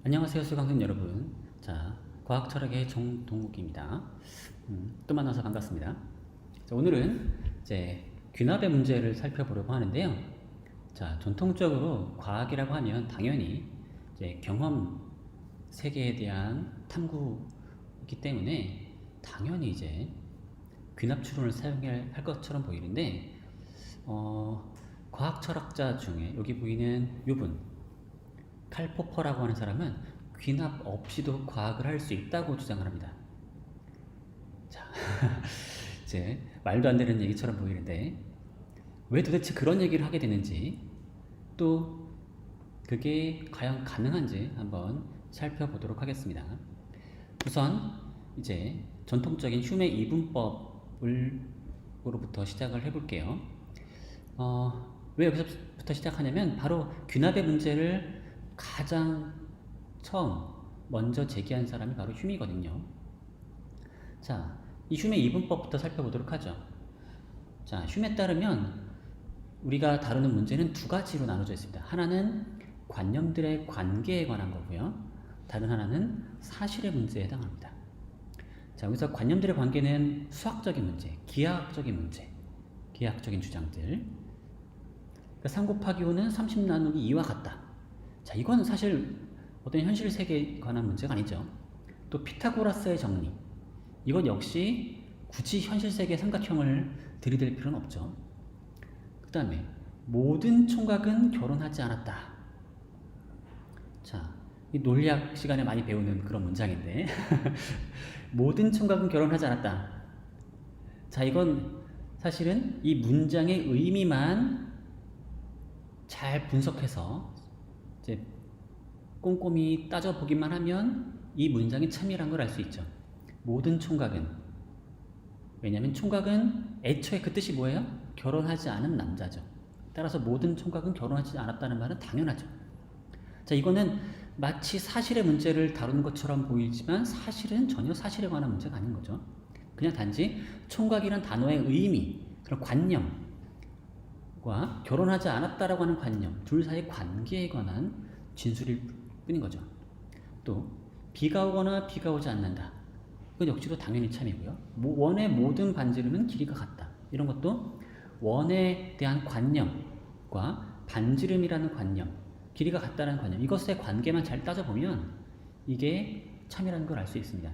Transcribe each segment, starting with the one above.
안녕하세요, 수강생 여러분. 자, 과학철학의 정동욱입니다. 또 만나서 반갑습니다. 자, 오늘은 이제 귀납의 문제를 살펴보려고 하는데요. 자, 전통적으로 과학이라고 하면 당연히 이제 경험 세계에 대한 탐구이기 때문에 당연히 이제 귀납 추론을 사용해야 할 것처럼 보이는데, 과학 철학자 중에 여기 보이는 이분 칼 포퍼라고 하는 사람은 귀납 없이도 과학을 할 수 있다고 주장을 합니다. 자, 이제 말도 안 되는 얘기처럼 보이는데 왜 도대체 그런 얘기를 하게 되는지, 또 그게 과연 가능한지 한번 살펴보도록 하겠습니다. 우선 이제 전통적인 휴메 이분법으로부터 시작을 해볼게요. 왜 여기서부터 시작하냐면 바로 귀납의 문제를 가장 처음 먼저 제기한 사람이 바로 휴미거든요. 자, 이 휴메 이분법부터 살펴보도록 하죠. 자, 휴메에 따르면 우리가 다루는 문제는 두 가지로 나눠져 있습니다. 하나는 관념들의 관계에 관한 거고요. 다른 하나는 사실의 문제에 해당합니다. 자, 여기서 관념들의 관계는 수학적인 문제, 기하학적인 문제, 기하학적인 주장들. 그러니까 3 곱하기 5는 30 나누기 2와 같다. 자, 이건 사실 어떤 현실 세계에 관한 문제가 아니죠. 또 피타고라스의 정리, 이건 역시 굳이 현실 세계의 삼각형을 들이댈 필요는 없죠. 그 다음에 모든 총각은 결혼하지 않았다. 자, 이 논리학 시간에 많이 배우는 그런 문장인데 모든 총각은 결혼하지 않았다. 자, 이건 사실은 이 문장의 의미만 잘 분석해서 이제 꼼꼼히 따져보기만 하면 이 문장이 참이란 걸 알 수 있죠. 모든 총각은, 왜냐하면 총각은 애초에 그 뜻이 뭐예요? 결혼하지 않은 남자죠. 따라서 모든 총각은 결혼하지 않았다는 말은 당연하죠. 자, 이거는 마치 사실의 문제를 다루는 것처럼 보이지만 사실은 전혀 사실에 관한 문제가 아닌 거죠. 그냥 단지 총각이란 단어의 의미, 그런 관념, 결혼하지 않았다라고 하는 관념, 둘 사이의 관계에 관한 진술일 뿐인 거죠. 또 비가 오거나 비가 오지 않는다. 그건 역시도 당연히 참이고요. 원의 모든 반지름은 길이가 같다. 이런 것도 원에 대한 관념과 반지름이라는 관념, 길이가 같다는 관념, 이것의 관계만 잘 따져보면 이게 참이라는 걸 알 수 있습니다.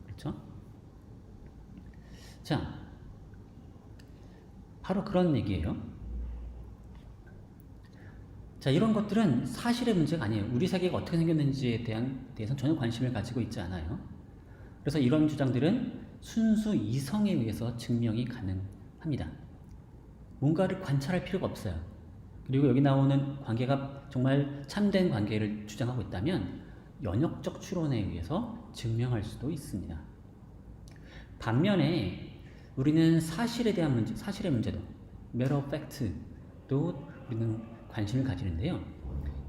그렇죠? 자, 바로 그런 얘기예요. 자, 이런 것들은 사실의 문제가 아니에요. 우리 세계가 어떻게 생겼는지에 대해서는 전혀 관심을 가지고 있지 않아요. 그래서 이런 주장들은 순수 이성에 의해서 증명이 가능합니다. 뭔가를 관찰할 필요가 없어요. 그리고 여기 나오는 관계가 정말 참된 관계를 주장하고 있다면 연역적 추론에 의해서 증명할 수도 있습니다. 반면에 우리는 사실에 대한 문제, 사실의 문제도, matter of fact도 우리는 관심을 가지는데요.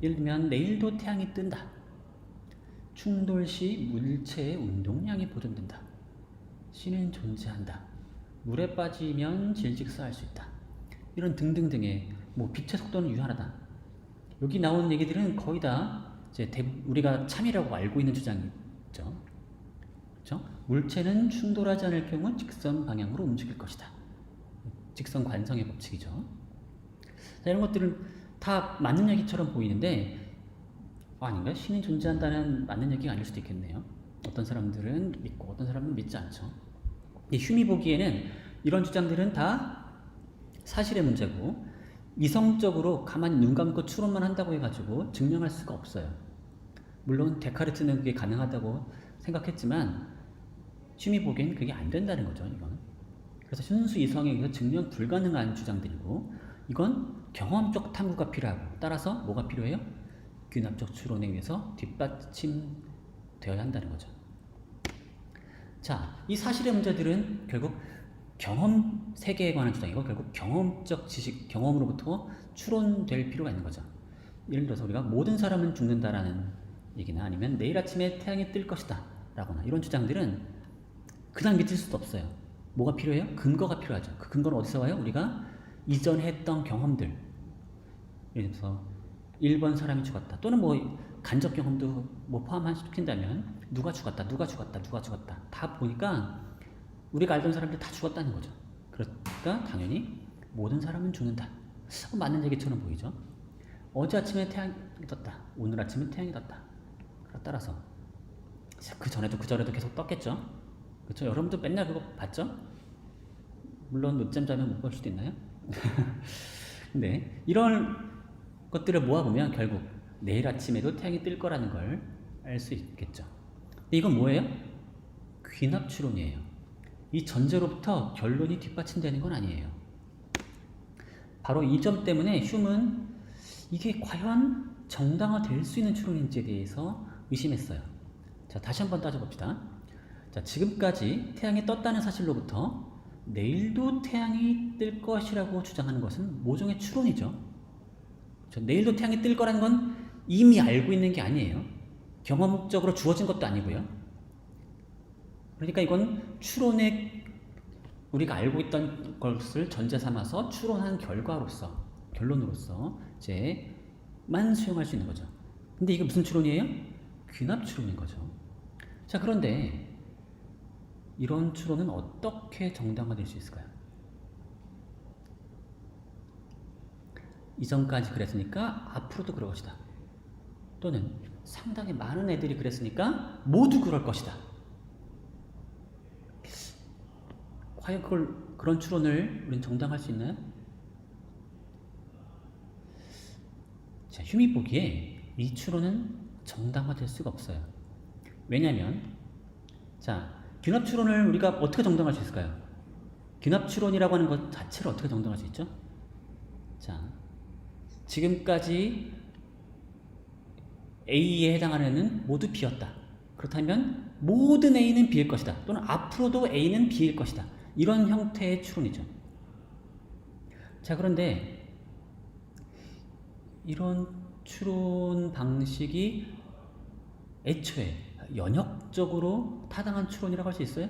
예를 들면 내일도 태양이 뜬다. 충돌 시 물체의 운동량이 보존된다. 신은 존재한다. 물에 빠지면 질직사할 수 있다. 이런 등등등의 빛의 속도는 유한하다. 여기 나오는 얘기들은 거의 다 이제 우리가 참이라고 알고 있는 주장이죠. 그렇죠? 물체는 충돌하지 않을 경우 직선 방향으로 움직일 것이다. 직선 관성의 법칙이죠. 자, 이런 것들은 다 맞는 얘기처럼 보이는데 아닌가? 신이 존재한다는 맞는 얘기가 아닐 수도 있겠네요. 어떤 사람들은 믿고 어떤 사람은 믿지 않죠. 휴미 보기에는 이런 주장들은 다 사실의 문제고 이성적으로 가만히 눈 감고 추론만 한다고 해가지고 증명할 수가 없어요. 물론 데카르트는 그게 가능하다고 생각했지만 휴미 보기엔 그게 안 된다는 거죠. 이건. 그래서 순수 이성에 의해서 증명 불가능한 주장들이고, 이건 경험적 탐구가 필요하고, 따라서 뭐가 필요해요? 귀납적 추론에 의해서 뒷받침되어야 한다는 거죠. 자, 이 사실의 문제들은 결국 경험 세계에 관한 주장이고, 결국 경험적 지식, 경험으로부터 추론될 필요가 있는 거죠. 예를 들어서 우리가 모든 사람은 죽는다라는 얘기나 아니면 내일 아침에 태양이 뜰 것이다 라거나 이런 주장들은 그냥 믿을 수도 없어요. 뭐가 필요해요? 근거가 필요하죠. 그 근거는 어디서 와요? 우리가 이전에 했던 경험들, 예를 들어서 1번 사람이 죽었다. 또는 뭐 간접 경험도 뭐 포함시킨다면 누가 죽었다, 누가 죽었다, 누가 죽었다. 다 보니까 우리가 알던 사람들 다 죽었다는 거죠. 그러니까 당연히 모든 사람은 죽는다. 맞는 얘기처럼 보이죠. 어제 아침에 태양이 떴다. 오늘 아침에 태양이 떴다. 따라서 그 전에도 계속 떴겠죠. 그렇죠? 여러분도 맨날 그거 봤죠? 물론 늦잠 자면 못 볼 수도 있나요? 근데 이런 것들을 모아보면 결국 내일 아침에도 태양이 뜰 거라는 걸 알 수 있겠죠. 근데 이건 뭐예요? 귀납 추론이에요. 이 전제로부터 결론이 뒷받침되는 건 아니에요. 바로 이 점 때문에 흉은 이게 과연 정당화될 수 있는 추론인지에 대해서 의심했어요. 자, 다시 한번 따져봅시다. 자, 지금까지 태양이 떴다는 사실로부터 내일도 태양이 뜰 것이라고 주장하는 것은 모종의 추론이죠. 내일도 태양이 뜰 거라는 건 이미 알고 있는 게 아니에요. 경험적으로 주어진 것도 아니고요. 그러니까 이건 추론의 우리가 알고 있던 것을 전제 삼아서 추론한 결과로서 결론으로서 이제만 수용할 수 있는 거죠. 근데 이게 무슨 추론이에요? 귀납 추론인 거죠. 자, 그런데 이런 추론은 어떻게 정당화될 수 있을까요? 이전까지 그랬으니까 앞으로도 그럴 것이다. 또는 상당히 많은 애들이 그랬으니까 모두 그럴 것이다. 과연 그런 추론을 우리는 정당할 수 있나요? 자, 흉이 보기에 이 추론은 정당화될 수가 없어요. 왜냐하면 자, 귀납 추론을 우리가 어떻게 정당할 수 있을까요? 귀납 추론이라고 하는 것 자체를 어떻게 정당할 수 있죠? 자, 지금까지 A에 해당하는 애는 모두 B였다. 그렇다면 모든 A는 B일 것이다. 또는 앞으로도 A는 B일 것이다. 이런 형태의 추론이죠. 자, 그런데 이런 추론 방식이 애초에 연역적으로 타당한 추론이라고 할 수 있어요?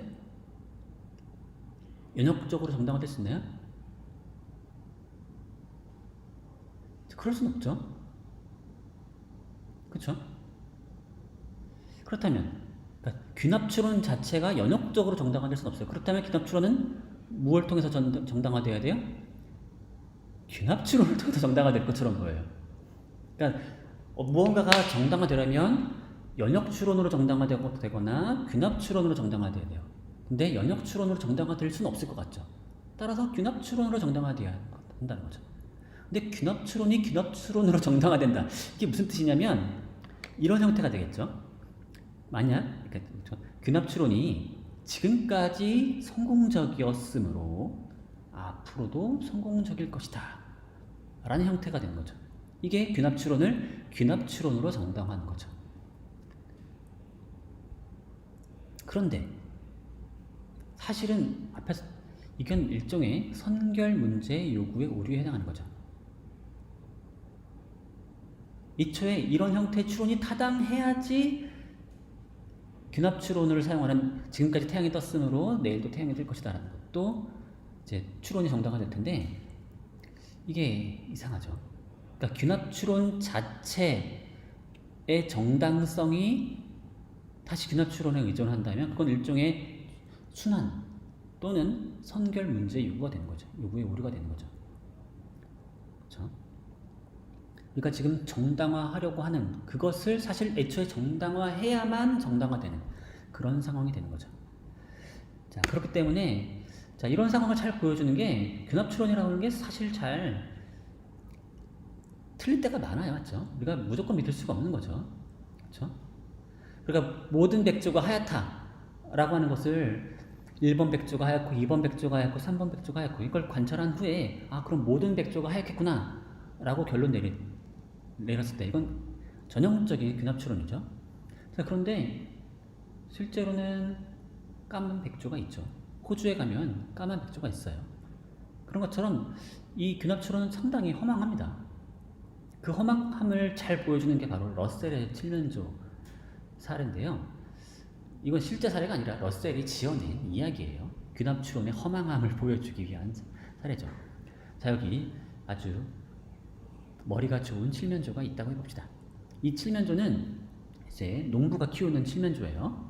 연역적으로 정당화될 수 있나요? 그럴 수는 없죠. 그렇죠? 그렇다면 그러니까 귀납 추론 자체가 연역적으로 정당화될 수는 없어요. 그렇다면 귀납 추론은 무엇을 통해서 정당화돼야 돼요? 귀납 추론을 통해서 정당화될 것처럼 보여요. 그러니까 무언가가 정당화되려면 연역 추론으로 정당화되거나 귀납 추론으로 정당화돼야 돼요. 근데 연역 추론으로 정당화될 수는 없을 것 같죠. 따라서 귀납 추론으로 정당화돼야 한다는 거죠. 근데 귀납 추론이 귀납 추론으로 정당화된다. 이게 무슨 뜻이냐면 이런 형태가 되겠죠. 만약 그러니까 귀납 추론이 지금까지 성공적이었으므로 앞으로도 성공적일 것이다 라는 형태가 되는 거죠. 이게 귀납 추론을 귀납 추론으로 정당화하는 거죠. 그런데 사실은 앞에서 이건 일종의 선결 문제 요구의 오류에 해당하는 거죠. 이초에 이런 형태의 추론이 타당해야지 귀납 추론을 사용하는 지금까지 태양이 떴으므로 내일도 태양이 뜰 것이다 라는 것도 이제 추론이 정당화될 텐데 이게 이상하죠. 그러니까 귀납 추론 자체의 정당성이 다시 귀납 추론에 의존한다면 그건 일종의 순환 또는 선결 문제 요구가 되는 거죠. 요구의 오류가 되는 거죠. 그렇죠? 그러니까 지금 정당화하려고 하는 그것을 사실 애초에 정당화해야만 정당화되는 그런 상황이 되는 거죠. 자, 그렇기 때문에 자, 이런 상황을 잘 보여주는 게 귀납 추론이라고 하는 게 사실 잘 틀릴 때가 많아요. 맞죠? 우리가 무조건 믿을 수가 없는 거죠. 그렇죠? 그러니까 모든 백조가 하얗다라고 하는 것을 1번 백조가 하얗고 2번 백조가 하얗고 3번 백조가 하얗고 이걸 관찰한 후에 아 그럼 모든 백조가 하얗겠구나 라고 결론 내렸을 때 이건 전형적인 귀납 추론이죠. 자, 그런데 실제로는 까만 백조가 있죠. 호주에 가면 까만 백조가 있어요. 그런 것처럼 이 귀납 추론은 상당히 허망합니다. 그 허망함을 잘 보여주는 게 바로 러셀의 7년조 사례인데요. 이건 실제 사례가 아니라 러셀이 지어낸 이야기예요. 귀납 추론의 허망함을 보여주기 위한 사례죠. 자, 여기 아주 머리가 좋은 칠면조가 있다고 해봅시다. 이 칠면조는 이제 농부가 키우는 칠면조예요.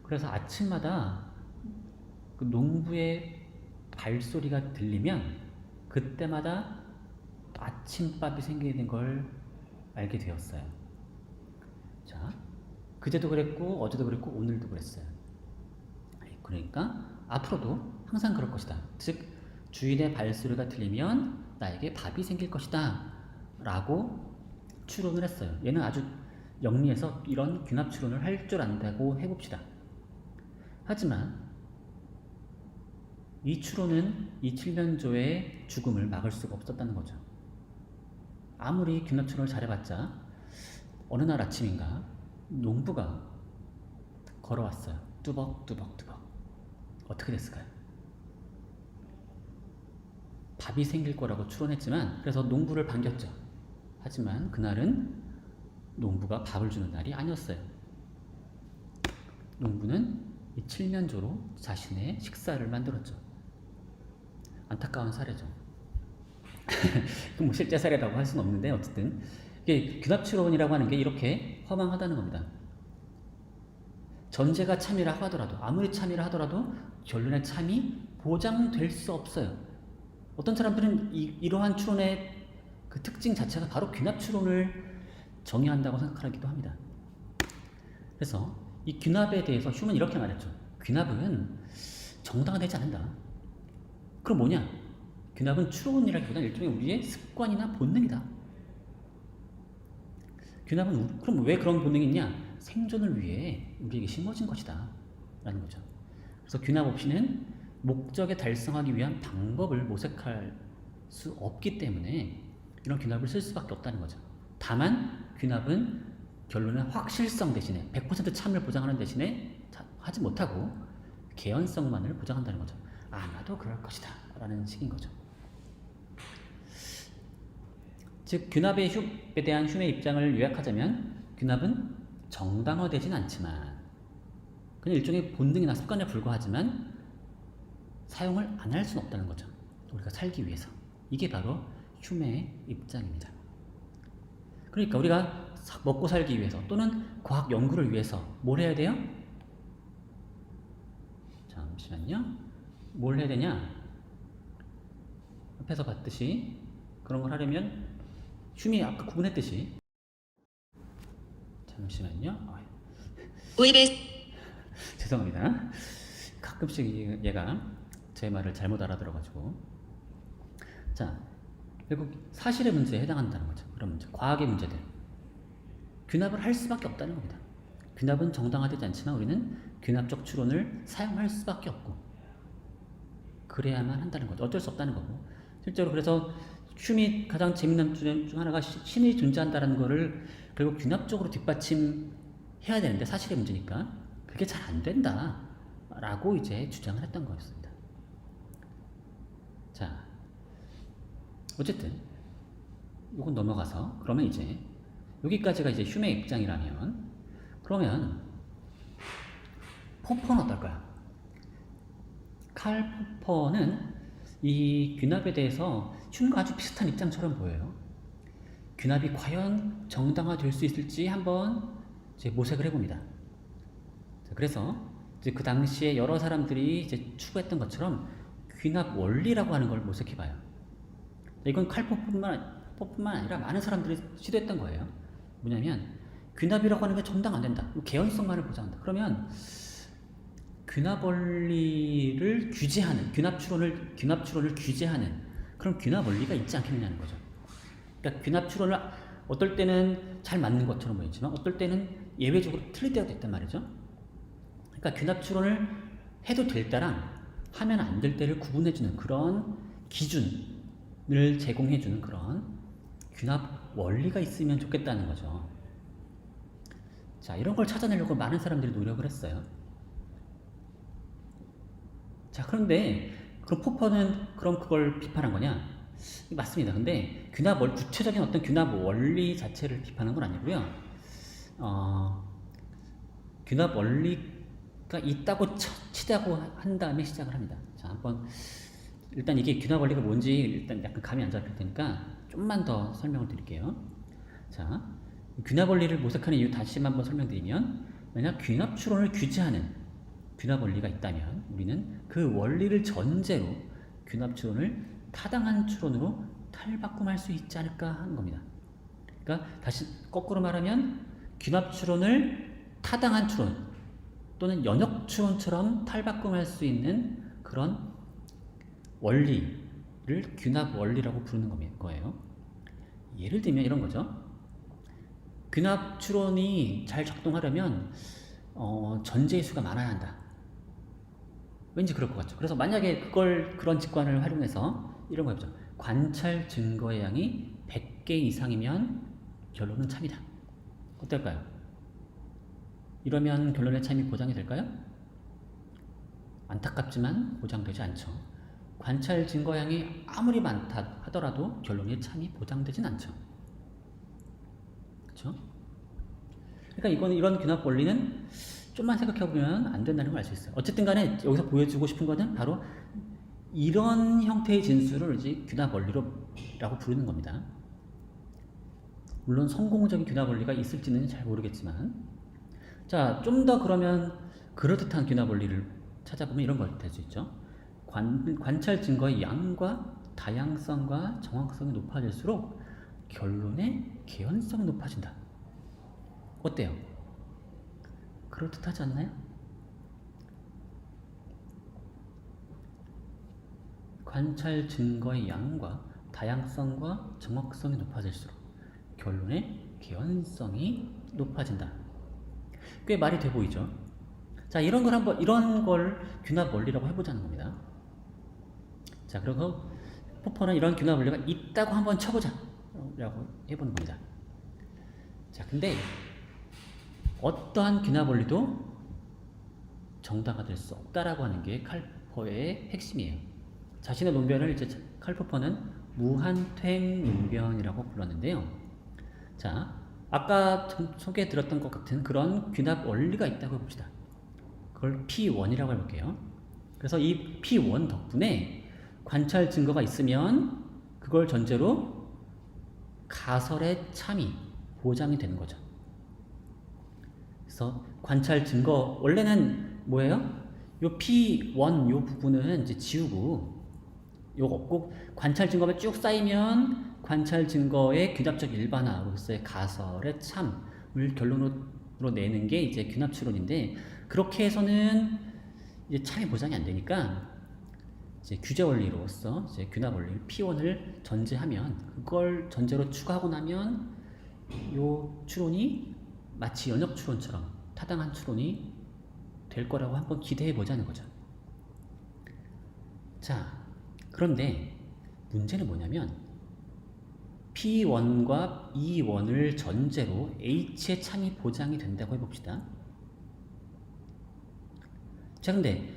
그래서 아침마다 그 농부의 발소리가 들리면 그때마다 아침밥이 생기는 걸 알게 되었어요. 자, 그제도 그랬고 어제도 그랬고 오늘도 그랬어요. 그러니까 앞으로도 항상 그럴 것이다. 즉 주인의 발소리가 들리면 나에게 밥이 생길 것이다 라고 추론을 했어요. 얘는 아주 영리해서 이런 귀납 추론을 할 줄 안다고 해봅시다. 하지만 이 추론은 이 칠면조의 죽음을 막을 수가 없었다는 거죠. 아무리 귀납 추론을 잘해봤자 어느 날 아침인가 농부가 걸어왔어요. 뚜벅뚜벅뚜벅. 어떻게 됐을까요? 밥이 생길 거라고 추론했지만 그래서 농부를 반겼죠. 하지만 그날은 농부가 밥을 주는 날이 아니었어요. 농부는 이 칠면조로 자신의 식사를 만들었죠. 안타까운 사례죠. 뭐 실제 사례라고 할 수는 없는데 어쨌든 이게 귀납추론이라고 하는 게 이렇게 허망하다는 겁니다. 전제가 참이라 하더라도 아무리 참이라 하더라도 결론의 참이 보장될 수 없어요. 어떤 사람들은 이러한 추론의 그 특징 자체가 바로 귀납추론을 정의한다고 생각하기도 합니다. 그래서 이 귀납에 대해서 휴먼이 이렇게 말했죠. 귀납은 정당화되지 않는다. 그럼 뭐냐? 귀납은 추론이라기보다는 일종의 우리의 습관이나 본능이다. 귀납은 그럼 왜 그런 본능이 있냐? 생존을 위해 우리에게 심어진 것이다 라는 거죠. 그래서 귀납 없이는 목적에 달성하기 위한 방법을 모색할 수 없기 때문에 이런 귀납을 쓸 수밖에 없다는 거죠. 다만 귀납은 결론은 확실성 대신에 100% 참을 보장하는 대신에 하지 못하고 개연성만을 보장한다는 거죠. 아마도 그럴 것이다 라는 식인 거죠. 즉 귀납에 대한 휴메의 입장을 요약하자면 귀납은 정당화되진 않지만 그냥 일종의 본능이나 습관에 불과하지만 사용을 안 할 수는 없다는 거죠. 우리가 살기 위해서. 이게 바로 휴메의 입장입니다. 그러니까 우리가 먹고 살기 위해서 또는 과학 연구를 위해서 뭘 해야 돼요? 잠시만요. 뭘 해야 되냐? 앞에서 봤듯이 그런 걸 하려면 휴메이 아까 구분했듯이 잠시만요. 죄송합니다. 가끔씩 얘가 제 말을 잘못 알아들어가지고 자 결국 사실의 문제에 해당한다는 거죠. 그런 문제, 과학의 문제들 귀납을 할 수밖에 없다는 겁니다. 귀납은 정당화되지 않지만 우리는 귀납적 추론을 사용할 수밖에 없고 그래야만 한다는 거죠. 어쩔 수 없다는 거고 실제로 그래서 휴메이 가장 재밌는 주제 중 하나가 신이 존재한다는 거를 결국 귀납적으로 뒷받침해야 되는데 사실의 문제니까 그게 잘 안 된다 라고 이제 주장을 했던 거였습니다. 자 어쨌든 이건 넘어가서 그러면 이제 여기까지가 이제 휴메의 입장이라면 그러면 포퍼는 어떨까요? 칼 포퍼는 이 귀납에 대해서 휴메과 아주 비슷한 입장처럼 보여요. 귀납이 과연 정당화될 수 있을지 한번 이제 모색을 해봅니다. 그래서 이제 그 당시에 여러 사람들이 이제 추구했던 것처럼 귀납 원리라고 하는 걸 모색해봐요. 이건 칼포뿐만 아니라 많은 사람들이 시도했던 거예요. 뭐냐면 귀납이라고 하는 게 정당 안 된다. 개연성만을 보장한다. 그러면 귀납 원리를 규제하는 귀납 추론을 규제하는 그런 귀납 원리가 있지 않겠느냐는 거죠. 그러니까 귀납 추론을 어떨 때는 잘 맞는 것처럼 보이지만 어떨 때는 예외적으로 틀릴 때가 있단 말이죠. 그러니까 귀납 추론을 해도 될 때랑 하면 안 될 때를 구분해주는 그런 기준을 제공해주는 그런 귀납 원리가 있으면 좋겠다는 거죠. 자, 이런 걸 찾아내려고 많은 사람들이 노력을 했어요. 자, 그런데 그럼 포퍼는 그럼 그걸 비판한 거냐? 맞습니다. 근데 구체적인 어떤 귀납 원리 자체를 비판한 건 아니고요. 귀납 원리가 있다고 치자고 한 다음에 시작을 합니다. 자, 한번 일단 이게 귀납 원리가 뭔지 일단 약간 감이 안 잡힐 테니까 좀만 더 설명을 드릴게요. 자, 귀납 원리를 모색하는 이유 다시 한번 설명드리면, 만약 귀납 추론을 규제하는 귀납 원리가 있다면 우리는 그 원리를 전제로 귀납 추론을 타당한 추론으로 탈바꿈할 수 있지 않을까 하는 겁니다. 그러니까 다시 거꾸로 말하면 귀납 추론을 타당한 추론 또는 연역 추론처럼 탈바꿈할 수 있는 그런 원리를 귀납 원리라고 부르는 거예요. 예를 들면 이런 거죠. 귀납 추론이 잘 작동하려면 전제의 수가 많아야 한다. 왠지 그럴 것 같죠. 그래서 만약에 그런 직관을 활용해서 이런 거 해보죠. 관찰 증거의 양이 100개 이상이면 결론은 참이다. 어떨까요? 이러면 결론의 참이 보장이 될까요? 안타깝지만 보장되지 않죠. 관찰 증거량이 아무리 많다 하더라도 결론의 참이 보장되진 않죠. 그렇죠? 그러니까 이런 귀납 원리는 좀만 생각해보면 안 된다는 걸 알 수 있어요. 어쨌든 간에 여기서 보여주고 싶은 거는 바로 이런 형태의 진술을 이제 귀납 원리라고 부르는 겁니다. 물론 성공적인 귀납 원리가 있을지는 잘 모르겠지만, 자, 좀 더 그러면 그럴듯한 귀납 원리를 찾아보면 이런 걸 될 수 있죠. 관찰 증거의 양과 다양성과 정확성이 높아질수록 결론의 개연성이 높아진다. 어때요? 그럴듯하지 않나요? 관찰 증거의 양과 다양성과 정확성이 높아질수록 결론의 개연성이 높아진다. 꽤 말이 돼 보이죠? 자, 이런 걸 귀납 원리라고 해보자는 겁니다. 자, 그리고 포퍼는 이런 귀납 원리가 있다고 한번 쳐보자 라고 해보는 겁니다. 자, 근데 어떠한 귀납 원리도 정당화될 수 없다라고 하는 게 칼포의 핵심이에요. 자신의 논변을 이제 칼포퍼는 무한퇴행 논변이라고 불렀는데요. 자, 아까 소개해드렸던 것 같은 그런 귀납 원리가 있다고 해봅시다. 그걸 P1이라고 해볼게요. 그래서 이 P1 덕분에 관찰 증거가 있으면 그걸 전제로 가설의 참이 보장이 되는 거죠. 그래서 관찰 증거, 원래는 뭐예요? 요 P1 요 부분은 이제 지우고 요거 없고, 관찰 증거가 쭉 쌓이면 관찰 증거의 귀납적 일반화로서의 가설의 참을 결론으로 내는 게 이제 귀납 추론인데, 그렇게 해서는 이제 참이 보장이 안 되니까 이제 규제 원리로서 이제 귀납 원리 P1을 전제하면, 그걸 전제로 추가하고 나면 요 추론이 마치 연역 추론처럼 타당한 추론이 될 거라고 한번 기대해 보자는 거죠. 자, 그런데 문제는 뭐냐면 P1과 E1을 전제로 H의 참이 보장이 된다고 해봅시다. 자, 근데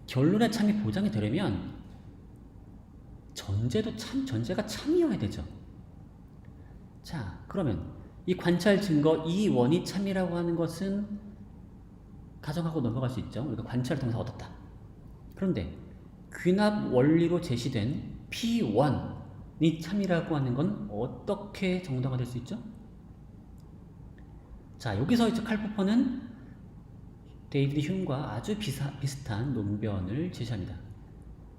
결론의 참이 보장이 되려면 전제가 참이어야 되죠. 자, 그러면 이 관찰 증거 E1이 참이라고 하는 것은 가정하고 넘어갈 수 있죠. 우리가 관찰을 통해서 얻었다. 그런데 귀납 원리로 제시된 P1이 참이라고 하는 건 어떻게 정당화될 수 있죠? 자, 여기서 이제 칼포퍼는 데이비드 휴과 아주 비슷한 논변을 제시합니다.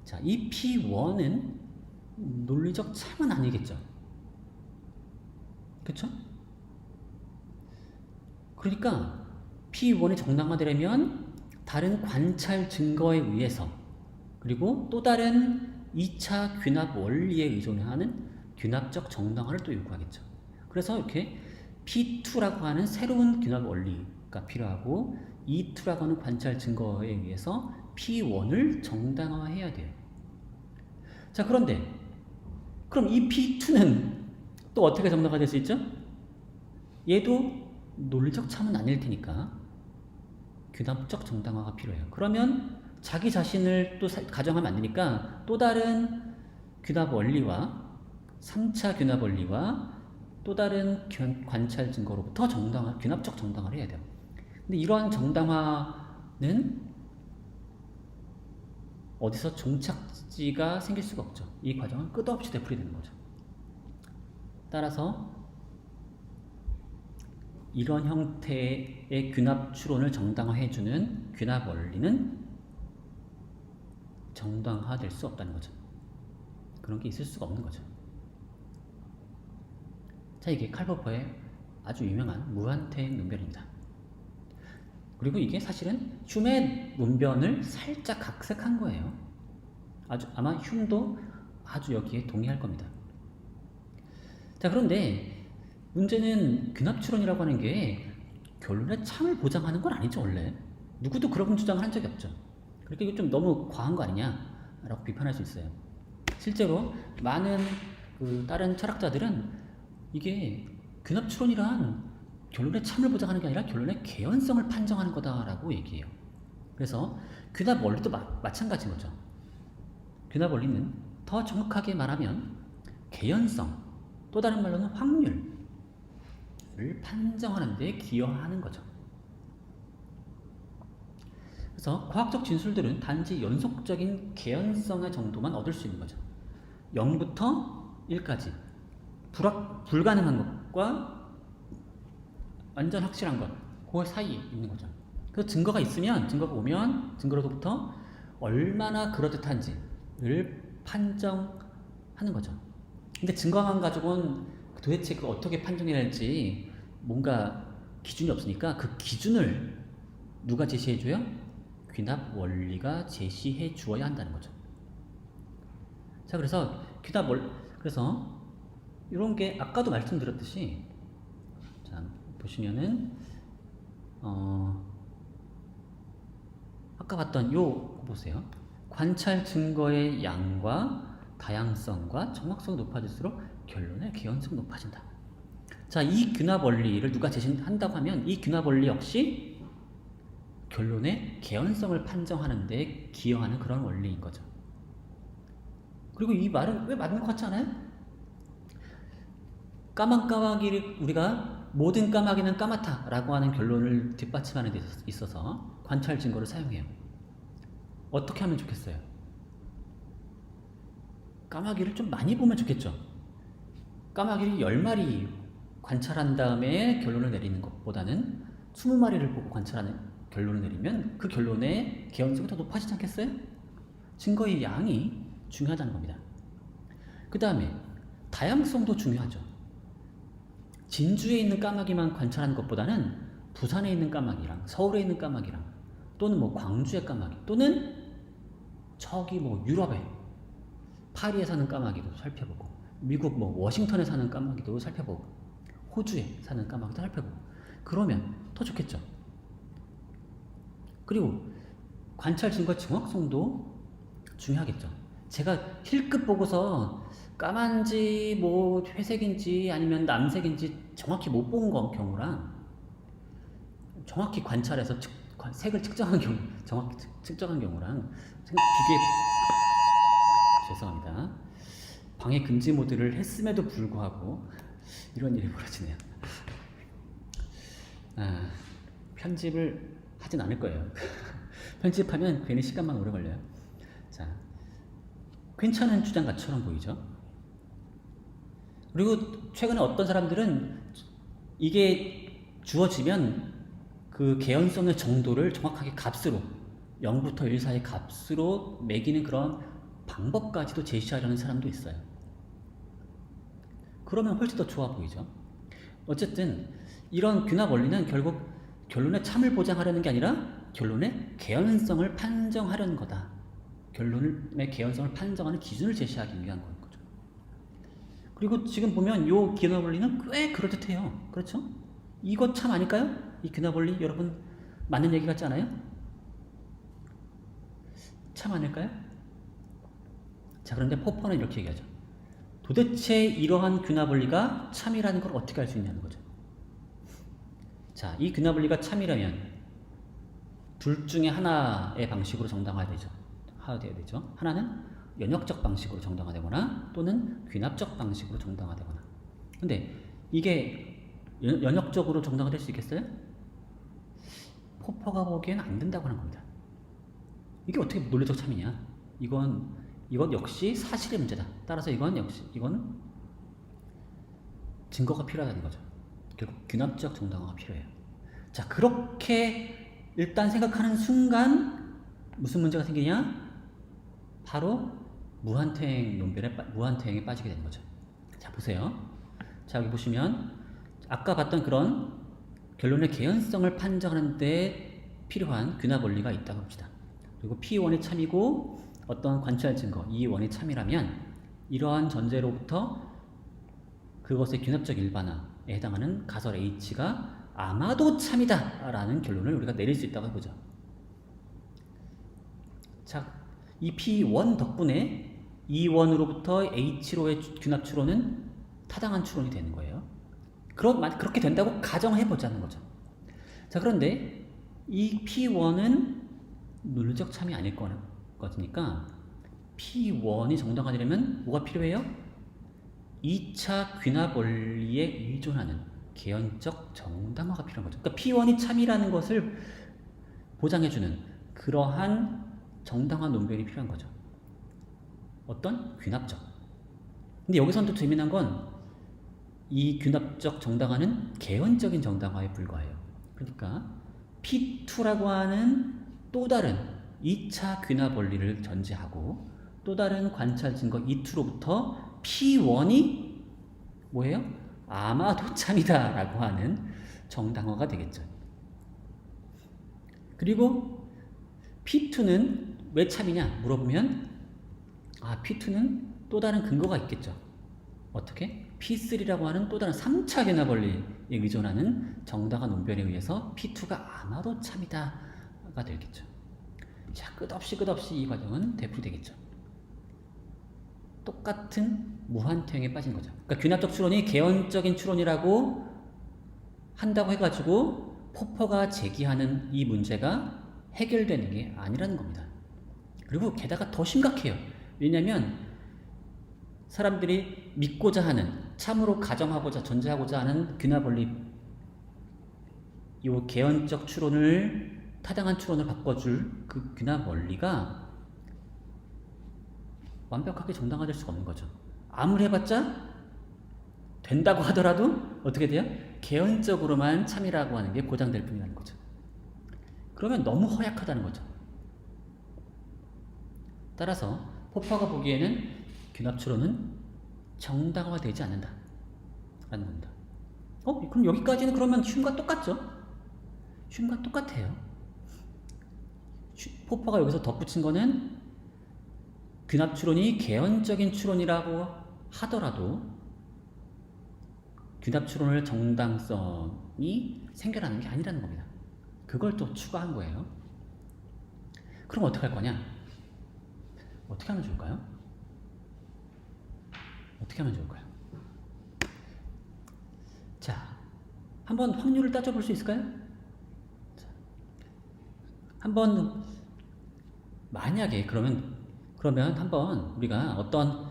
자, 이 P1은 논리적 참은 아니겠죠. 그쵸? 그러니까 P1이 정당화되려면 다른 관찰 증거에 의해서, 그리고 또 다른 2차 귀납 원리에 의존하는 귀납적 정당화를 또 요구하겠죠. 그래서 이렇게 P2라고 하는 새로운 귀납 원리가 필요하고, E2라고 하는 관찰 증거에 의해서 P1을 정당화해야 돼요. 자, 그런데 그럼 이 P2는 또 어떻게 정당화될 수 있죠? 얘도 논리적 참은 아닐 테니까 귀납적 정당화가 필요해요. 그러면 자기 자신을 또 가정하면 안 되니까 또 다른 귀납 원리와 3차 귀납 원리와 또 다른 관찰 증거로부터 귀납적 정당화를 해야 돼요. 근데 이러한 정당화는 어디서 종착지가 생길 수가 없죠. 이 과정은 끝없이 되풀이되는 거죠. 따라서 이런 형태의 귀납 추론을 정당화해주는 귀납 원리는 정당화될 수 없다는 거죠. 그런 게 있을 수가 없는 거죠. 자, 이게 칼 포퍼의 아주 유명한 무한택 논변입니다. 그리고 이게 사실은 흉의 논변을 살짝 각색한 거예요. 아마 흉도 아주 여기에 동의할 겁니다. 자, 그런데 문제는 귀납추론이라고 하는 게 결론의 참을 보장하는 건 아니죠. 원래 누구도 그런 주장을 한 적이 없죠. 그러니까 이거 좀 너무 과한 거 아니냐라고 비판할 수 있어요. 실제로 많은 다른 철학자들은 이게 귀납추론이란 결론의 참을 보장하는 게 아니라 결론의 개연성을 판정하는 거다라고 얘기해요. 그래서 귀납 원리도 마찬가지인 거죠. 귀납 원리는 더 정확하게 말하면 개연성, 또 다른 말로는 확률을 판정하는 데 기여하는 거죠. 그래서 과학적 진술들은 단지 연속적인 개연성의 정도만 얻을 수 있는 거죠. 0부터 1까지 불가능한 것과 완전 확실한 것, 그 사이에 있는 거죠. 그래서 증거가 오면 증거로부터 얼마나 그럴듯한지를 판정하는 거죠. 근데 증거만 가지고는 도대체 그걸 어떻게 판정해야 할지 뭔가 기준이 없으니까 그 기준을 누가 제시해줘요? 귀납 원리가 제시해 주어야 한다는 거죠. 자, 그래서 그래서 이런 게 아까도 말씀드렸듯이, 자, 보시면은 아까 봤던 요 보세요. 관찰 증거의 양과 다양성과 정확성이 높아질수록 결론의 개연성이 높아진다. 자, 이 귀납 원리를 누가 제시한다고 하면 이 귀납 원리 역시 결론의 개연성을 판정하는 데 기여하는 그런 원리인 거죠. 그리고 이 말은 왜 맞는 것 같지 않아요? 까마귀를 우리가 모든 까마귀는 까맣다라고 하는 결론을 뒷받침하는 데 있어서 관찰 증거를 사용해요. 어떻게 하면 좋겠어요? 까마귀를 좀 많이 보면 좋겠죠. 까마귀를 10마리 관찰한 다음에 결론을 내리는 것보다는 20마리를 보고 관찰하는 결론을 내리면 그 결론의 개연성이 더 높아지지 않겠어요? 증거의 양이 중요하다는 겁니다. 그 다음에 다양성도 중요하죠. 진주에 있는 까마귀만 관찰하는 것보다는 부산에 있는 까마귀랑 서울에 있는 까마귀랑 또는 뭐 광주의 까마귀 또는 저기 뭐 유럽에 파리에 사는 까마귀도 살펴보고 미국 뭐 워싱턴에 사는 까마귀도 살펴보고 호주에 사는 까마귀도 살펴보고 그러면 더 좋겠죠. 그리고 관찰 증거 정확성도 중요하겠죠. 제가 힐끗 보고서 까만지 뭐 회색인지 아니면 남색인지 정확히 못 본 경우랑 정확히 관찰해서 색을 측정한 경우, 정확히 측정한 경우랑 비교해 죄송합니다. 방해 금지 모드를 했음에도 불구하고 이런 일이 벌어지네요. 편집을 하진 않을 거예요. 편집하면 괜히 시간만 오래 걸려요. 자, 괜찮은 주장가처럼 보이죠? 그리고 최근에 어떤 사람들은 이게 주어지면 그 개연성의 정도를 정확하게 값으로 0부터 1 사이 값으로 매기는 그런 방법까지도 제시하려는 사람도 있어요. 그러면 훨씬 더 좋아 보이죠. 어쨌든 이런 귀납 원리는 결국 결론의 참을 보장하려는 게 아니라 결론의 개연성을 판정하려는 거다. 결론의 개연성을 판정하는 기준을 제시하기 위한 거죠. 그리고 지금 보면 이 귀납 원리는 꽤 그럴듯해요. 그렇죠? 이거 참 아닐까요? 이 귀납 원리 여러분 맞는 얘기 같지 않아요? 참 아닐까요? 자, 그런데 포퍼는 이렇게 얘기하죠. 도대체 이러한 귀납 원리가 참이라는 걸 어떻게 알 수 있냐는 거죠. 자, 이 귀납 원리가 참이라면 둘 중에 하나의 방식으로 정당화돼야 되죠. 하나는 연역적 방식으로 정당화되거나 또는 귀납적 방식으로 정당화되거나. 근데 이게 연역적으로 정당화될 수 있겠어요? 포퍼가 보기에는 안 된다고 하는 겁니다. 이게 어떻게 논리적 참이냐? 이건 역시 사실의 문제다. 따라서 이건 증거가 필요하다는 거죠. 결국 귀납적 정당화가 필요해요. 자, 그렇게 일단 생각하는 순간 무슨 문제가 생기냐? 바로 무한태행에 빠지게 되는 거죠. 자, 보세요. 자, 여기 보시면 아까 봤던 그런 결론의 개연성을 판정하는 데 필요한 귀납 원리가 있다고 봅시다. 그리고 P1이 참이고 어떤 관찰 증거 E1이 참이라면 이러한 전제로부터 그것의 귀납적 일반화에 해당하는 가설 H가 아마도 참이다 라는 결론을 우리가 내릴 수 있다고 해보죠. 자, 이 P1 덕분에 E1으로부터 H로의 귀납 추론은 타당한 추론이 되는 거예요. 그렇게 된다고 가정해보자는 거죠. 자, 그런데 이 P1은 논리적 참이 아닐 거니까 P1이 정당화되려면 뭐가 필요해요? 2차 귀납 원리에 의존하는 개연적 정당화가 필요한 거죠. 그러니까 P1이 참이라는 것을 보장해주는 그러한 정당화 논변이 필요한 거죠. 어떤? 귀납적. 근데 여기서는 또 재미난 건 이 귀납적 정당화는 개연적인 정당화에 불과해요. 그러니까 P2라고 하는 또 다른 2차 귀납 원리를 전제하고 또 다른 관찰 증거 E2로부터 P1이 뭐예요? 아마도 참이다 라고 하는 정당화가 되겠죠. 그리고 P2는 왜 참이냐 물어보면 P2는 또 다른 근거가 있겠죠. 어떻게? P3라고 하는 또 다른 3차 귀납 원리에 의존하는 정당화 논변에 의해서 P2가 아마도 참이다가 되겠죠. 자, 끝없이 이 과정은 되풀이되겠죠. 똑같은 무한태행에 빠진 거죠. 그러니까 귀납적 추론이 개연적인 추론이라고 한다고 해가지고 포퍼가 제기하는 이 문제가 해결되는 게 아니라는 겁니다. 그리고 게다가 더 심각해요. 왜냐하면 사람들이 믿고자 하는 참으로 가정하고자 전제하고자 하는 귀납 원리 이 개연적 추론을 타당한 추론을 바꿔줄 그 귀납 원리가 완벽하게 정당화될 수가 없는 거죠. 아무리 해봤자 된다고 하더라도 어떻게 돼요? 개연적으로만 참이라고 하는 게 보장될 뿐이라는 거죠. 그러면 너무 허약하다는 거죠. 따라서 포퍼가 보기에는 귀납 추론은 정당화되지 않는다 라는 겁니다. 그럼 여기까지는 그러면 흉과 똑같죠? 흉과 똑같아요. 포퍼가 여기서 덧붙인 거는 귀납 추론이 개연적인 추론이라고 하더라도 귀납 추론을 정당성이 생겨나는 게 아니라는 겁니다. 그걸 또 추가한 거예요. 그럼 어떻게 할 거냐? 어떻게 하면 좋을까요? 자, 한번 확률을 따져볼 수 있을까요? 자, 한번 만약에 그러면 한번 우리가 어떤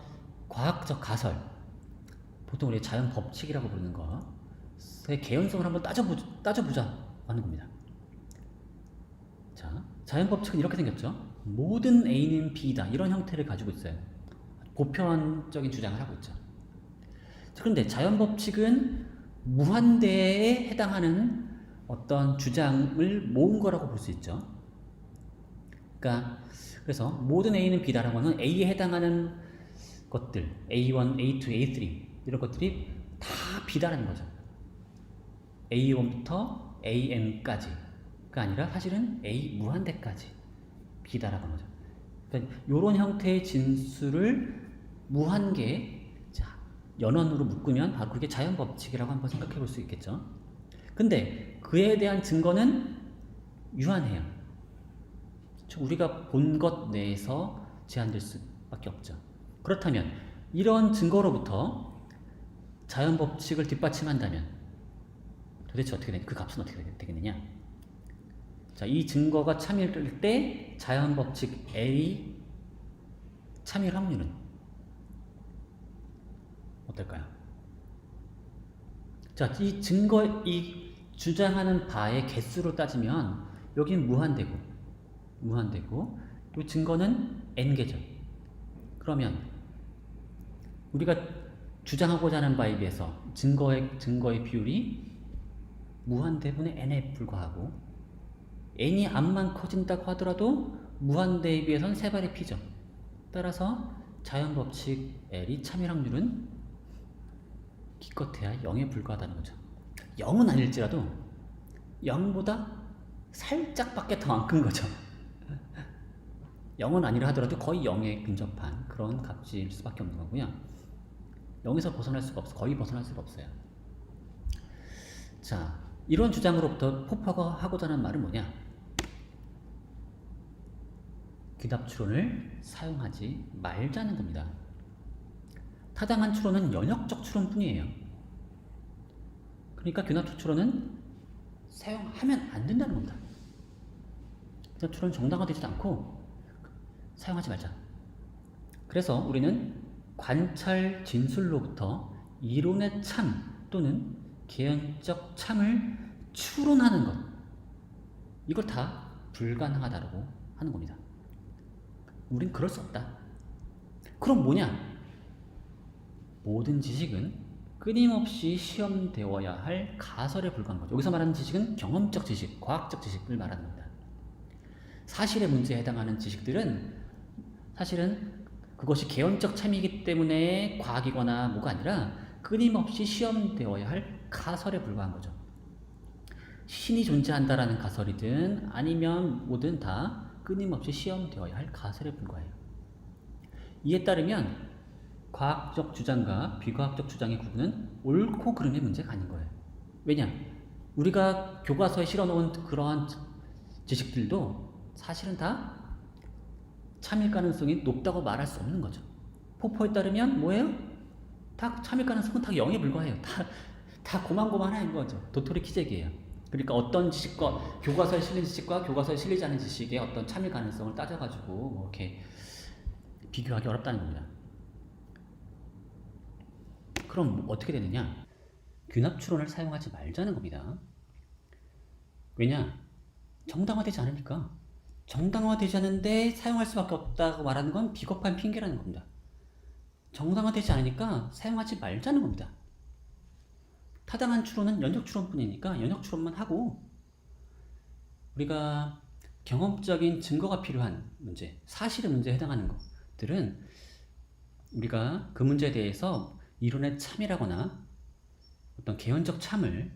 과학적 가설, 보통 우리 자연 법칙이라고 부르는 것의 개연성을 한번 따져보자 하는 겁니다. 자, 자연 법칙은 이렇게 생겼죠. 모든 A는 B다 이런 형태를 가지고 있어요. 보편적인 주장을 하고 있죠. 그런데 자연 법칙은 무한대에 해당하는 어떤 주장을 모은 거라고 볼 수 있죠. 그래서 모든 A는 B다라고 하는 A에 해당하는 것들 A1, A2, A3 이런 것들이 다 B다라는 거죠. A1부터 AN까지가 아니라 사실은 A 무한대까지 B다라고 하는 거죠. 그러니까 이런 형태의 진술을 무한계 연원으로 묶으면 바로 그게 자연 법칙이라고 한번 생각해 볼 수 있겠죠. 근데 그에 대한 증거는 유한해요. 우리가 본 것 내에서 제한될 수밖에 없죠. 그렇다면 이런 증거로부터 자연 법칙을 뒷받침한다면 도대체 그 값은 어떻게 되겠느냐? 자, 이 증거가 참일 때 자연 법칙 A 참일 확률은 어떨까요? 자, 이 이 주장하는 바의 개수로 따지면 여기는 무한대고 이 증거는 n개죠. 그러면 우리가 주장하고자 하는 바에 비해서 증거의 비율이 무한대분의 n에 불과하고 n이 암만 커진다고 하더라도 무한대에 비해서는 3배의 p죠. 따라서 자연법칙 L이 참일 확률은 기껏해야 0에 불과하다는 거죠. 0은 아닐지라도 0보다 살짝밖에 더 안 큰 거죠. 0은 아니라 하더라도 거의 0에 근접한 그런 값일 수밖에 없는 거고요. 0에서 벗어날 수가 없어. 거의 벗어날 수가 없어요. 자, 이런 주장으로부터 포퍼가 하고자 하는 말은 뭐냐? 귀납 추론을 사용하지 말자는 겁니다. 타당한 추론은 연역적 추론뿐이에요. 그러니까 귀납 추론은 사용하면 안 된다는 겁니다. 귀납 추론은 정당화되지 않고 사용하지 말자. 그래서 우리는 관찰 진술로부터 이론의 참 또는 개연적 참을 추론하는 것, 이걸 다 불가능하다고 하는 겁니다. 우린 그럴 수 없다. 그럼 뭐냐? 모든 지식은 끊임없이 시험되어야 할 가설에 불과한 거죠. 여기서 말하는 지식은 경험적 지식, 과학적 지식을 말하는 겁니다. 사실의 문제에 해당하는 지식들은 사실은 그것이 개연적 참이기 때문에 과학이거나 뭐가 아니라 끊임없이 시험되어야 할 가설에 불과한 거죠. 신이 존재한다라는 가설이든 아니면 뭐든 다 끊임없이 시험되어야 할 가설에 불과해요. 이에 따르면 과학적 주장과 비과학적 주장의 구분은 옳고 그름의 문제가 아닌 거예요. 왜냐? 우리가 교과서에 실어놓은 그러한 지식들도 사실은 다 참일 가능성이 높다고 말할 수 없는 거죠. 포퍼에 따르면 뭐예요? 다 참일 가능성은 다 0에 불과해요. 다 고만고만한 거죠. 도토리 키재기예요. 그러니까 어떤 지식과 교과서에 실린 지식과 교과서에 실리지 않은 지식의 어떤 참일 가능성을 따져가지고 뭐 이렇게 비교하기 어렵다는 겁니다. 그럼 어떻게 되느냐? 귀납 추론을 사용하지 말자는 겁니다. 왜냐? 정당화되지 않으니까. 정당화되지 않은데 사용할 수밖에 없다고 말하는 건 비겁한 핑계라는 겁니다. 정당화되지 않으니까 사용하지 말자는 겁니다. 타당한 추론은 연역 추론뿐이니까 연역 추론만 하고, 우리가 경험적인 증거가 필요한 문제, 사실의 문제에 해당하는 것들은 우리가 그 문제에 대해서 이론의 참이라거나 어떤 개연적 참을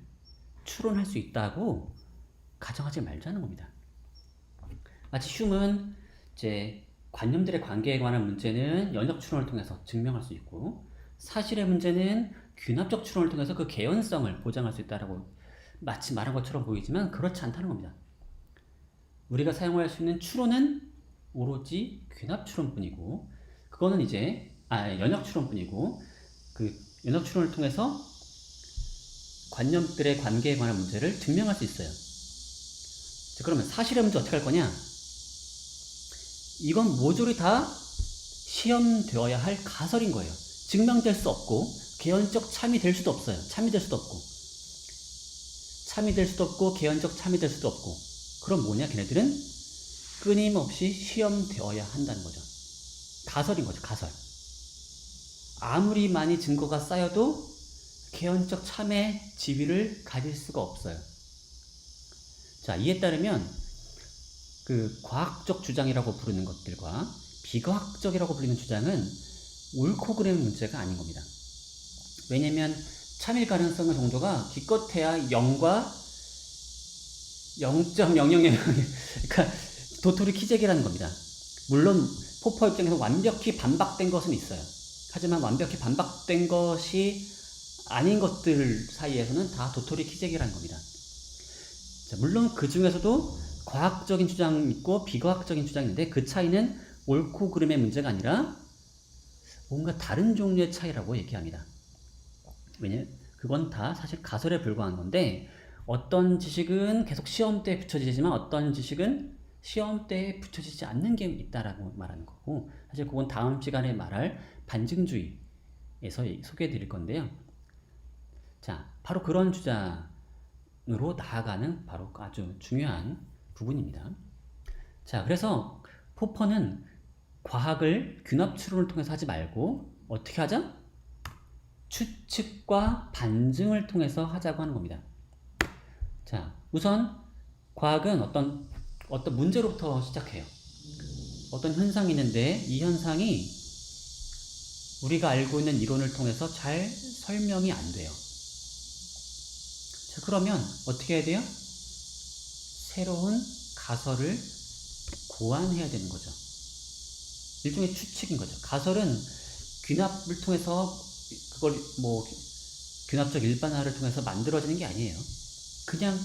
추론할 수 있다고 가정하지 말자는 겁니다. 마치 흉은 이제 관념들의 관계에 관한 문제는 연역 추론을 통해서 증명할 수 있고, 사실의 문제는 귀납적 추론을 통해서 그 개연성을 보장할 수 있다라고 마치 말한 것처럼 보이지만 그렇지 않다는 겁니다. 우리가 사용할 수 있는 추론은 오로지 귀납 추론뿐이고, 그거는 이제 연역 추론뿐이고, 그 연역 추론을 통해서 관념들의 관계에 관한 문제를 증명할 수 있어요. 자, 그러면 사실의 문제 어떻게 할 거냐? 이건 모조리 다 시험되어야 할 가설인 거예요. 증명될 수 없고 개연적 참이 될 수도 없어요. 참이 될 수도 없고 개연적 참이 될 수도 없고. 그럼 뭐냐? 걔네들은 끊임없이 시험되어야 한다는 거죠. 가설인 거죠. 가설. 아무리 많이 증거가 쌓여도 개연적 참의 지위를 가질 수가 없어요. 자, 이에 따르면 그 과학적 주장이라고 부르는 것들과 비과학적이라고 불리는 주장은 옳고 그름의 문제가 아닌 겁니다. 왜냐면 참일 가능성의 정도가 기껏해야 0과 0.0000, 그러니까 도토리 키재기라는 겁니다. 물론 포퍼 입장에서 완벽히 반박된 것은 있어요. 하지만 완벽히 반박된 것이 아닌 것들 사이에서는 다 도토리 키재기라는 겁니다. 자, 물론 그 중에서도 과학적인 주장이 있고 비과학적인 주장이 있는데 그 차이는 옳고 그름의 문제가 아니라 뭔가 다른 종류의 차이라고 얘기합니다. 왜냐면 그건 다 사실 가설에 불과한 건데, 어떤 지식은 계속 시험대에 붙여지지만 어떤 지식은 시험대에 붙여지지 않는 게 있다라고 말하는 거고, 사실 그건 다음 시간에 말할 반증주의에서 소개해 드릴 건데요. 자, 바로 그런 주장으로 나아가는 바로 아주 중요한 부분입니다. 자, 그래서 포퍼는 과학을 귀납 추론을 통해서 하지 말고 어떻게 하자? 추측과 반증을 통해서 하자고 하는 겁니다. 자, 우선 과학은 어떤 문제로부터 시작해요. 어떤 현상이 있는데 이 현상이 우리가 알고 있는 이론을 통해서 잘 설명이 안 돼요. 자, 그러면 어떻게 해야 돼요? 새로운 가설을 고안해야 되는 거죠. 일종의 추측인 거죠. 가설은 귀납을 통해서 그걸 귀납적 일반화를 통해서 만들어지는 게 아니에요. 그냥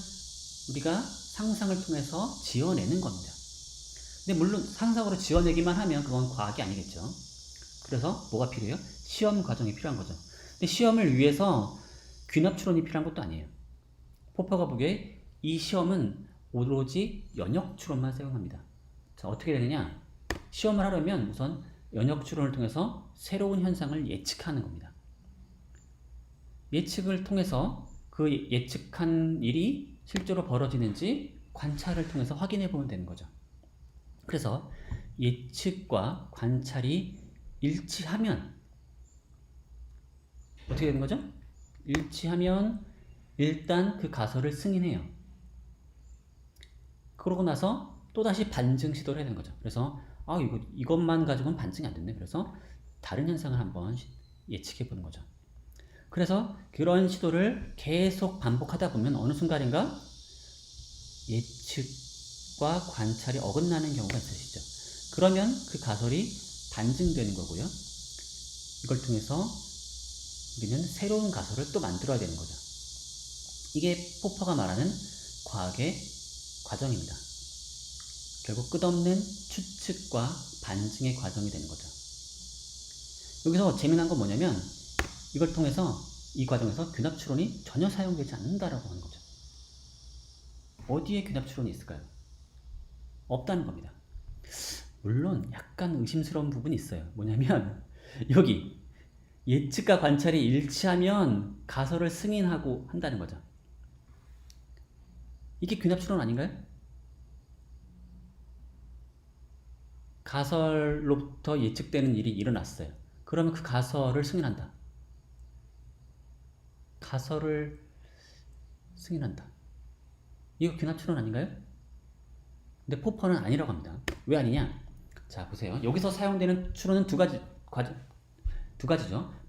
우리가 상상을 통해서 지어내는 겁니다. 근데 물론 상상으로 지어내기만 하면 그건 과학이 아니겠죠. 그래서 뭐가 필요해요? 시험 과정이 필요한 거죠. 근데 시험을 위해서 귀납 추론이 필요한 것도 아니에요. 포퍼가 보기에 이 시험은 오로지 연역 추론만 사용합니다. 자, 어떻게 되느냐? 시험을 하려면 우선 연역 추론을 통해서 새로운 현상을 예측하는 겁니다. 예측을 통해서 그 예측한 일이 실제로 벌어지는지 관찰을 통해서 확인해 보면 되는 거죠. 그래서 예측과 관찰이 일치하면 어떻게 되는 거죠? 일치하면 일단 그 가설을 승인해요. 그러고 나서 또다시 반증 시도를 해야 되는 거죠. 그래서 이것만 가지고는 반증이 안 됐네. 그래서 다른 현상을 한번 예측해 보는 거죠. 그래서 그런 시도를 계속 반복하다 보면 어느 순간인가 예측과 관찰이 어긋나는 경우가 있으시죠. 그러면 그 가설이 반증되는 거고요. 이걸 통해서 우리는 새로운 가설을 또 만들어야 되는 거죠. 이게 포퍼가 말하는 과학의 과정입니다. 결국 끝없는 추측과 반증의 과정이 되는 거죠. 여기서 재미난 건 뭐냐면 이걸 통해서 이 과정에서 귀납 추론이 전혀 사용되지 않는다라고 하는 거죠. 어디에 귀납 추론이 있을까요? 없다는 겁니다. 물론 약간 의심스러운 부분이 있어요. 뭐냐면 여기 예측과 관찰이 일치하면 가설을 승인하고 한다는 거죠. 이게 귀납 추론 아닌가요? 가설로부터 예측되는 일이 일어났어요. 그러면 그 가설을 승인한다. 가설을 승인한다. 이거 귀납 추론 아닌가요? 근데 포퍼는 아니라고 합니다. 왜 아니냐? 자, 보세요. 여기서 사용되는 추론은 두 가지죠.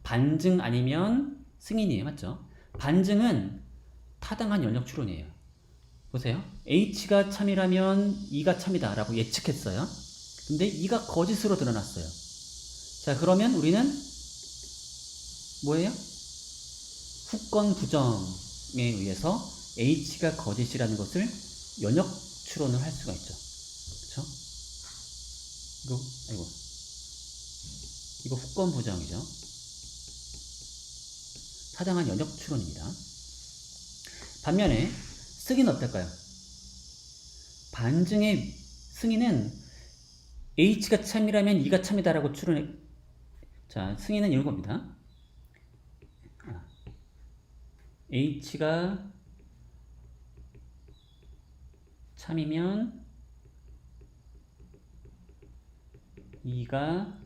반증 아니면 승인이에요. 맞죠? 반증은 타당한 연역 추론이에요. 보세요. H가 참이라면 E가 참이다 라고 예측했어요. 근데 E가 거짓으로 드러났어요. 자, 그러면 우리는 뭐예요? 후건 부정에 의해서 H가 거짓이라는 것을 연역 추론을 할 수가 있죠. 그쵸? 이거 후건 부정이죠. 타당한 연역 추론입니다. 반면에 승인은 어떨까요? 반증의 승인은 H가 참이라면 E가 참이다라고 추론해. 자, 승인은 이런 겁니다. H가 참이면 E가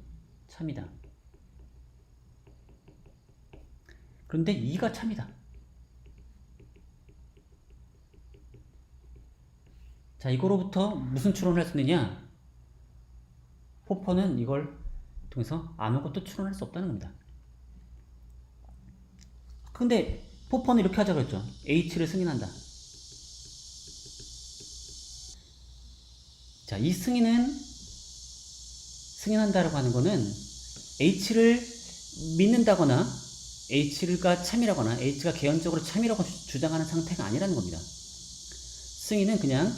참이다. 그런데 E가 참이다. 자, 이거로부터 무슨 추론을 할 수 있느냐? 포퍼는 이걸 통해서 아무것도 추론할 수 없다는 겁니다. 근데 포퍼는 이렇게 하자고 했죠. H를 승인한다. 자, 이 승인한다라고 하는 거는 H를 믿는다거나 H가 참이라거나 H가 개연적으로 참이라고 주장하는 상태가 아니라는 겁니다. 승인은 그냥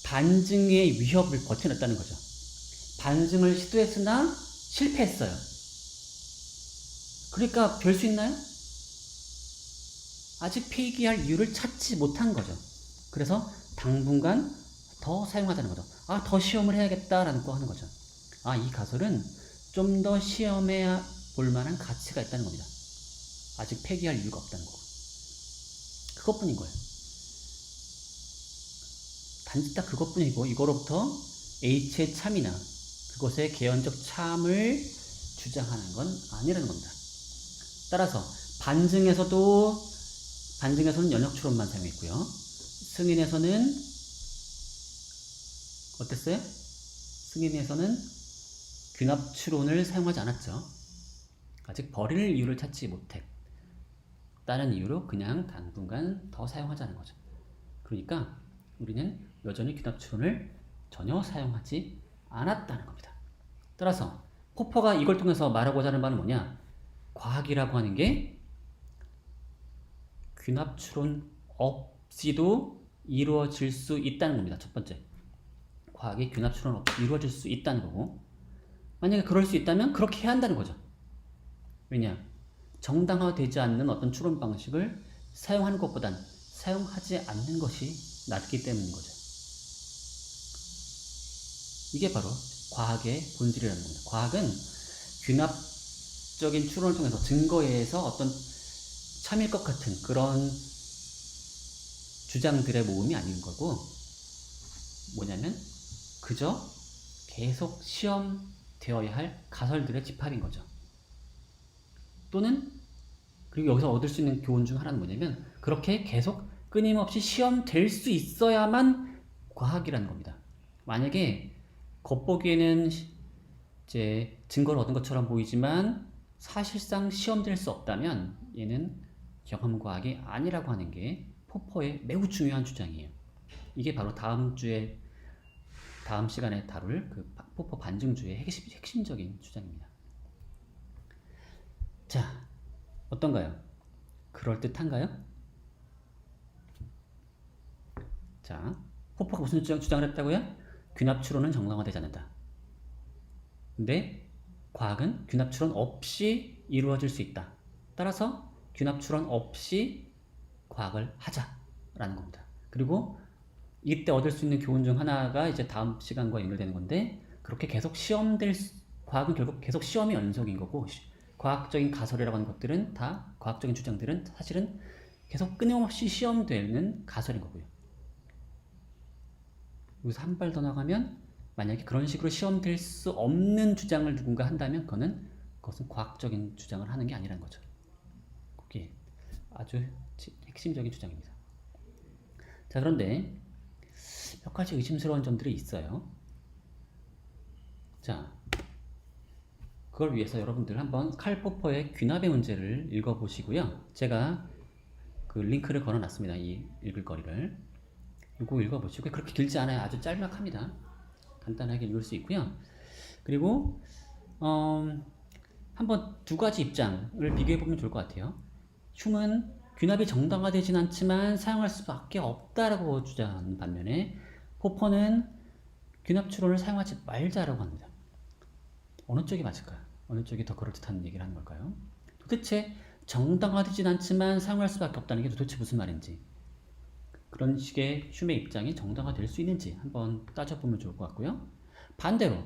반증의 위협을 버텨냈다는 거죠. 반증을 시도했으나 실패했어요. 그러니까 별 수 있나요? 아직 폐기할 이유를 찾지 못한 거죠. 그래서 당분간 더 사용하자는 거죠. 더 시험을 해야겠다라는 거 하는 거죠. 이 가설은 좀 더 시험해 볼 만한 가치가 있다는 겁니다. 아직 폐기할 이유가 없다는 거. 그것뿐인 거예요. 단지 딱 그것뿐이고 이거로부터 H의 참이나 그것의 개연적 참을 주장하는 건 아니라는 겁니다. 따라서 반증에서는 연역 추론만 사용했고요. 승인에서는 어땠어요? 승인에서는 귀납 추론을 사용하지 않았죠. 아직 버릴 이유를 찾지 못했다는 이유로 그냥 당분간 더 사용하자는 거죠. 그러니까 우리는 여전히 귀납 추론을 전혀 사용하지 않았다는 겁니다. 따라서 포퍼가 이걸 통해서 말하고자 하는 바는 뭐냐? 과학이라고 하는 게 귀납 추론 없이도 이루어질 수 있다는 겁니다. 첫 번째, 과학이 귀납 추론 없이 이루어질 수 있다는 거고, 만약에 그럴 수 있다면 그렇게 해야 한다는 거죠. 왜냐? 정당화되지 않는 어떤 추론 방식을 사용하는 것보단 사용하지 않는 것이 낫기 때문인 거죠. 이게 바로 과학의 본질이라는 겁니다. 과학은 귀납적인 추론을 통해서 증거에 의해서 어떤 참일 것 같은 그런 주장들의 모음이 아닌 거고, 뭐냐면 그저 계속 시험되어야 할 가설들의 집합인 거죠. 또는 그리고 여기서 얻을 수 있는 교훈 중 하나는 뭐냐면 그렇게 계속 끊임없이 시험될 수 있어야만 과학이라는 겁니다. 만약에 겉보기에는 이제 증거를 얻은 것처럼 보이지만 사실상 시험될 수 없다면 얘는 경험과학이 아니라고 하는 게 포퍼의 매우 중요한 주장이에요. 이게 바로 다음 시간에 다룰 그 포퍼 반증주의 핵심적인 주장입니다. 자, 어떤가요? 그럴듯한가요? 자, 포퍼가 무슨 주장을 했다고요? 귀납 추론은 정당화되지 않는다. 근데 과학은 귀납 추론 없이 이루어질 수 있다. 따라서 귀납 추론 없이 과학을 하자라는 겁니다. 그리고 이때 얻을 수 있는 교훈 중 하나가 이제 다음 시간과 연결되는 건데, 그렇게 계속 과학은 결국 계속 시험의 연속인 거고, 과학적인 가설이라고 하는 것들은 다, 과학적인 주장들은 사실은 계속 끊임없이 시험되는 가설인 거고요. 여기서 한 발 더 나가면 만약에 그런 식으로 시험될 수 없는 주장을 누군가 한다면 그것은 과학적인 주장을 하는 게 아니라는 거죠. 그게 아주 핵심적인 주장입니다. 자, 그런데 몇 가지 의심스러운 점들이 있어요. 자, 그걸 위해서 여러분들 한번 칼 포퍼의 귀납의 문제를 읽어보시고요. 제가 그 링크를 걸어놨습니다. 이 읽을 거리를. 이거 읽어보시고, 그렇게 길지 않아요. 아주 짤막합니다. 간단하게 읽을 수 있고요. 그리고 한번 두 가지 입장을 비교해보면 좋을 것 같아요. 흉은 귀납이 정당화되진 않지만 사용할 수밖에 없다라고 주장하는 반면에 포퍼는 귀납 추론을 사용하지 말자라고 합니다. 어느 쪽이 맞을까요? 어느 쪽이 더 그럴듯한 얘기를 하는 걸까요? 도대체 정당화되진 않지만 사용할 수밖에 없다는 게 도대체 무슨 말인지, 그런 식의 흉의 입장이 정당화될 수 있는지 한번 따져보면 좋을 것 같고요. 반대로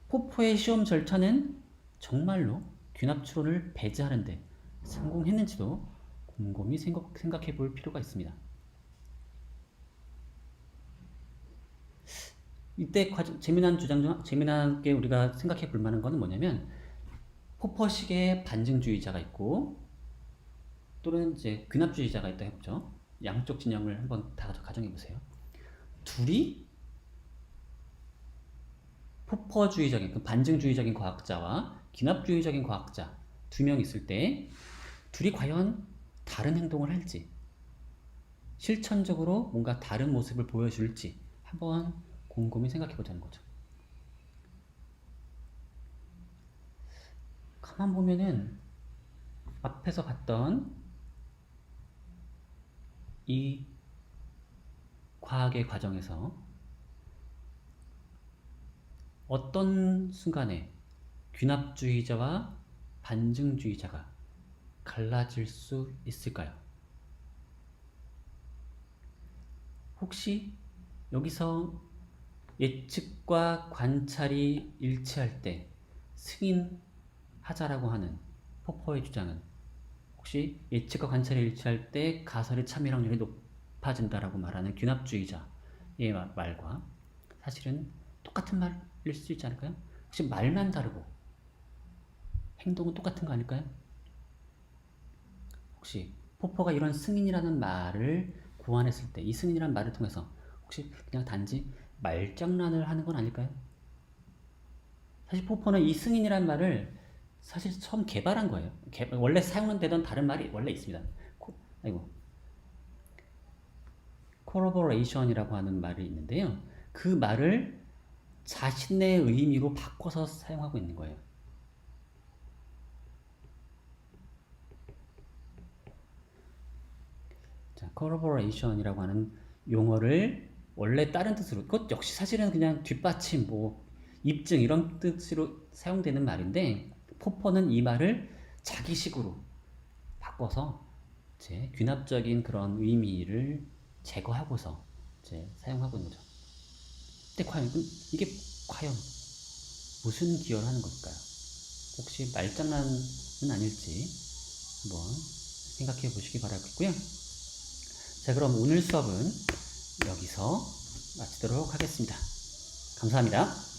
포퍼의 시험 절차는 정말로 귀납 추론을 배제하는데 성공했는지도 곰곰이 생각해 볼 필요가 있습니다. 이때 재미나게 우리가 생각해 볼 만한 것은 뭐냐면, 포퍼식의 반증주의자가 있고 또는 이제 귀납주의자가 있다 해보죠. 양쪽 진영을 한번 다 가정해 보세요. 둘이 포퍼주의적인, 그 반증주의적인 과학자와 귀납주의적인 과학자 두 명 있을 때 둘이 과연 다른 행동을 할지, 실천적으로 뭔가 다른 모습을 보여줄지 한번 곰곰이 생각해 보자는 거죠. 가만 보면은 앞에서 봤던 이 과학의 과정에서 어떤 순간에 귀납주의자와 반증주의자가 갈라질 수 있을까요? 혹시 여기서 예측과 관찰이 일치할 때 승인하자라고 하는 포퍼의 주장은 혹시 예측과 관찰이 일치할 때 가설의 참여 확률이 높아진다라고 말하는 귀납주의자의 말과 사실은 똑같은 말일 수 있지 않을까요? 혹시 말만 다르고 행동은 똑같은 거 아닐까요? 혹시 포퍼가 이런 승인이라는 말을 고안했을 때 이 승인이라는 말을 통해서 혹시 그냥 단지 말장난을 하는 건 아닐까요? 사실 포퍼는 이 승인이라는 말을 사실 처음 개발한 거예요. 원래 사용되던 다른 말이 원래 있습니다. corroboration이라고 하는 말이 있는데요. 그 말을 자신의 의미로 바꿔서 사용하고 있는 거예요. 자, corroboration이라고 하는 용어를 원래 다른 뜻으로, 그것 역시 사실은 그냥 뒷받침, 뭐 입증 이런 뜻으로 사용되는 말인데 포퍼는 이 말을 자기식으로 바꿔서 제 귀납적인 그런 의미를 제거하고서 사용하고 있는 거죠. 근데 과연 이게 과연 무슨 기여를 하는 걸까요? 혹시 말장난은 아닐지 한번 생각해 보시기 바라겠고요. 자, 그럼 오늘 수업은 여기서 마치도록 하겠습니다. 감사합니다.